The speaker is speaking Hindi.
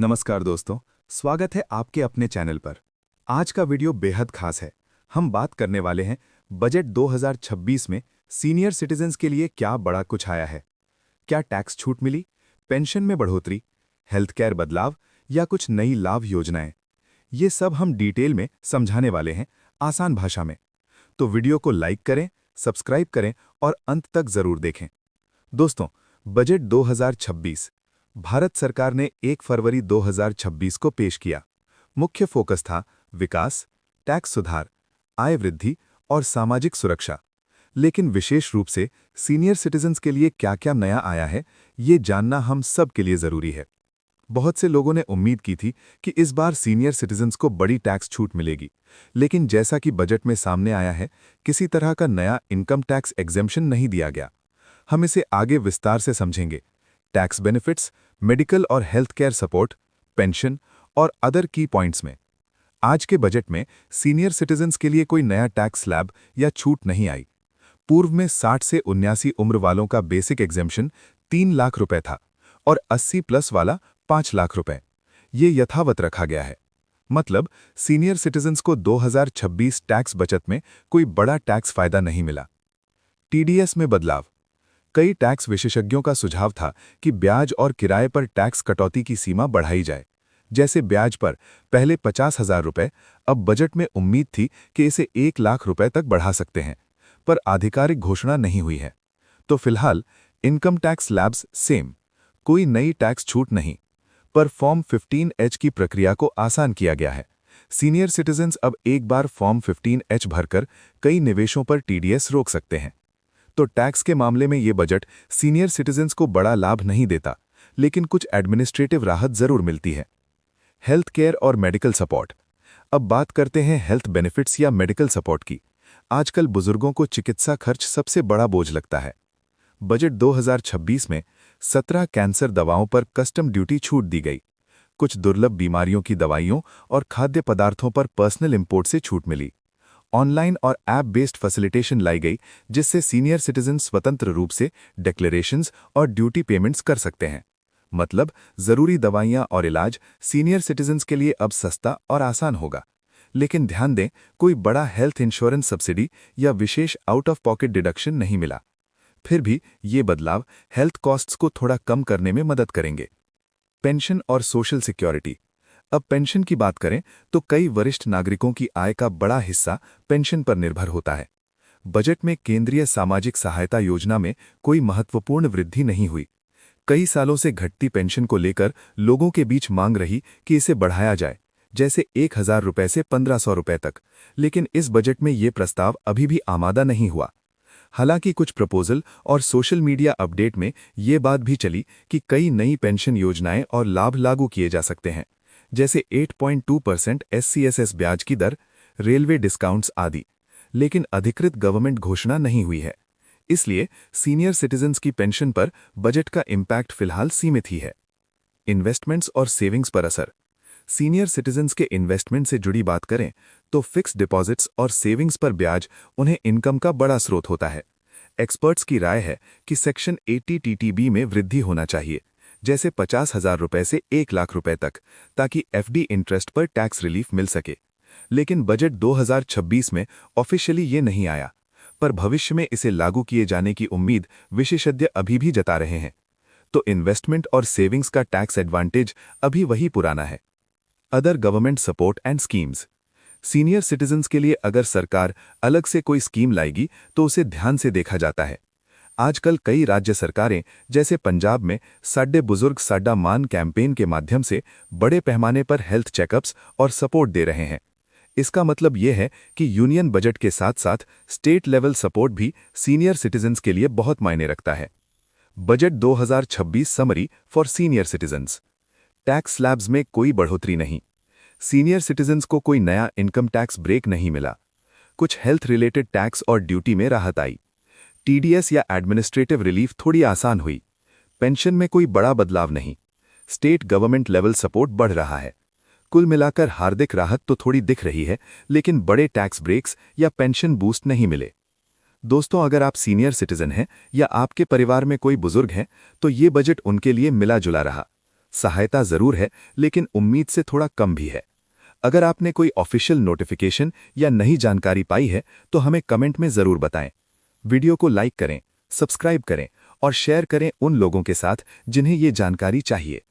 नमस्कार दोस्तों, स्वागत है आपके अपने चैनल पर। आज का वीडियो बेहद खास है। हम बात करने वाले हैं बजट 2026 में सीनियर सिटीजन्स के लिए क्या बड़ा कुछ आया है। क्या टैक्स छूट मिली, पेंशन में बढ़ोतरी, हेल्थ केयर बदलाव या कुछ नई लाभ योजनाएं। ये सब हम डिटेल में समझाने वाले हैं, आसान भाषा में। तो वीडियो को लाइक करें, सब्सक्राइब करें और अंत तक जरूर देखें। दोस्तों, बजट 2026 भारत सरकार ने 1 फरवरी 2026 को पेश किया। मुख्य फोकस था विकास, टैक्स सुधार, आय वृद्धि और सामाजिक सुरक्षा। लेकिन विशेष रूप से सीनियर सिटीजन्स के लिए क्या-क्या नया आया है, ये जानना हम सब के लिए जरूरी है। बहुत से लोगों ने उम्मीद की थी कि इस बार सीनियर सिटीजन्स को बड़ी टैक्स छूट मिलेगी, लेकिन जैसा कि बजट में सामने आया है, किसी तरह का नया इनकम टैक्स एग्जेम्पशन नहीं दिया गया। हम इसे आगे विस्तार से समझेंगे। टैक्स बेनिफिट्स, मेडिकल और हेल्थ केयर सपोर्ट, पेंशन और अदर की पॉइंट्स में। आज के बजट में सीनियर सिटीजन्स के लिए कोई नया टैक्स स्लैब या छूट नहीं आई। पूर्व में 60 से 79 उम्र वालों का बेसिक एग्जेम्पशन 3 लाख रुपए था और 80 प्लस वाला 5 लाख रुपए। ये यथावत रखा गया है। मतलब सीनियर सिटीजन्स को 2026 टैक्स बचत में कोई बड़ा टैक्स फायदा नहीं मिला। टीडीएस में बदलाव। कई टैक्स विशेषज्ञों का सुझाव था कि ब्याज और किराए पर टैक्स कटौती की सीमा बढ़ाई जाए। जैसे ब्याज पर पहले 50,000 रुपए, अब बजट में उम्मीद थी कि इसे 1 लाख रुपए तक बढ़ा सकते हैं, पर आधिकारिक घोषणा नहीं हुई है। तो फिलहाल इनकम टैक्स स्लैब्स सेम, कोई नई टैक्स छूट नहीं, पर फॉर्म 15H की प्रक्रिया को आसान किया गया है। सीनियर सिटीजन्स अब एक बार फॉर्म 15H भरकर कई निवेशों पर टीडीएस रोक सकते हैं। तो टैक्स के मामले में ये बजट सीनियर सिटीजन्स को बड़ा लाभ नहीं देता, लेकिन कुछ एडमिनिस्ट्रेटिव राहत जरूर मिलती है। हेल्थ केयर और मेडिकल सपोर्ट। अब बात करते हैं हेल्थ बेनिफिट्स या मेडिकल सपोर्ट की। आजकल बुजुर्गों को चिकित्सा खर्च सबसे बड़ा बोझ लगता है। बजट 2026 में 17 कैंसर दवाओं पर कस्टम ड्यूटी छूट दी गई। कुछ दुर्लभ बीमारियों की दवाइयों और खाद्य पदार्थों पर पर्सनल इंपोर्ट से छूट मिली। ऑनलाइन और ऐप बेस्ड फैसिलिटेशन लाई गई, जिससे सीनियर सिटीजन स्वतंत्र रूप से डिक्लेरेशंस और ड्यूटी पेमेंट्स कर सकते हैं। मतलब जरूरी दवाइयां और इलाज सीनियर सिटीजन्स के लिए अब सस्ता और आसान होगा। लेकिन ध्यान दें, कोई बड़ा हेल्थ इंश्योरेंस सब्सिडी या विशेष आउट ऑफ पॉकेट डिडक्शन नहीं मिला। फिर भी ये बदलाव हेल्थ कॉस्ट्स को थोड़ा कम करने में मदद करेंगे। पेंशन और सोशल सिक्योरिटी। अब पेंशन की बात करें तो कई वरिष्ठ नागरिकों की आय का बड़ा हिस्सा पेंशन पर निर्भर होता है। बजट में केंद्रीय सामाजिक सहायता योजना में कोई महत्वपूर्ण वृद्धि नहीं हुई। कई सालों से घटती पेंशन को लेकर लोगों के बीच मांग रही कि इसे बढ़ाया जाए, जैसे 1,000 रुपए से 1,500 रुपए तक। लेकिन इस बजट में ये प्रस्ताव अभी भी आमादा नहीं हुआ। हालांकि कुछ प्रपोजल और सोशल मीडिया अपडेट में ये बात भी चली कि कई नई पेंशन योजनाएं और लाभ लागू किए जा सकते हैं, जैसे 8.2% SCSS ब्याज की दर, रेलवे डिस्काउंट्स आदि। लेकिन अधिकृत गवर्नमेंट घोषणा नहीं हुई है, इसलिए सीनियर सिटीजन्स की पेंशन पर बजट का इम्पैक्ट फिलहाल सीमित ही है। इन्वेस्टमेंट्स और सेविंग्स पर असर। सीनियर सिटीजन्स के इन्वेस्टमेंट से जुड़ी बात करें तो फिक्स्ड डिपॉजिट्स और सेविंग्स पर ब्याज उन्हें इनकम का बड़ा स्रोत होता है। एक्सपर्ट्स की राय है कि सेक्शन 80 TTB में वृद्धि होना चाहिए, जैसे 50,000 रुपए से 1 लाख रुपए तक, ताकि FD इंटरेस्ट पर टैक्स रिलीफ मिल सके। लेकिन बजट 2026 में ऑफिशियली ये नहीं आया, पर भविष्य में इसे लागू किए जाने की उम्मीद विशेषज्ञ अभी भी जता रहे हैं। तो इन्वेस्टमेंट और सेविंग्स का टैक्स एडवांटेज अभी वही पुराना है। Other government support and schemes. Senior citizens के लिए अगर सरकार अलग से कोई स्कीम लाएगी तो उसे ध्यान से देखा जाता है। आजकल कई राज्य सरकारें, जैसे पंजाब में साडे बुजुर्ग साडा मान कैंपेन के माध्यम से बड़े पैमाने पर हेल्थ चेकअप्स और सपोर्ट दे रहे हैं। इसका मतलब यह है कि यूनियन बजट के साथ साथ स्टेट लेवल सपोर्ट भी सीनियर सिटीजन्स के लिए बहुत मायने रखता है। Budget 2026 summary for senior citizens. Tax slabs में कोई बढ़ोतरी नहीं। सीनियर सिटीजन्स को कोई नया इनकम टैक्स ब्रेक नहीं मिला। कुछ हेल्थ रिलेटेड टैक्स और ड्यूटी में राहत आई। टीडीएस या एडमिनिस्ट्रेटिव रिलीफ थोड़ी आसान हुई। पेंशन में कोई बड़ा बदलाव नहीं। स्टेट गवर्नमेंट लेवल सपोर्ट बढ़ रहा है। कुल मिलाकर हार्दिक राहत तो थोड़ी दिख रही है, लेकिन बड़े टैक्स ब्रेक्स या पेंशन बूस्ट नहीं मिले। दोस्तों, अगर आप सीनियर सिटीजन हैं या आपके परिवार में कोई बुजुर्ग हैं, तो ये बजट उनके लिए मिला जुला रहा। सहायता जरूर है, लेकिन उम्मीद से थोड़ा कम भी है। अगर आपने कोई ऑफिशियल नोटिफिकेशन या नई जानकारी पाई है तो हमें कमेंट में ज़रूर बताएं। वीडियो को लाइक करें, सब्सक्राइब करें और शेयर करें उन लोगों के साथ जिन्हें ये जानकारी चाहिए।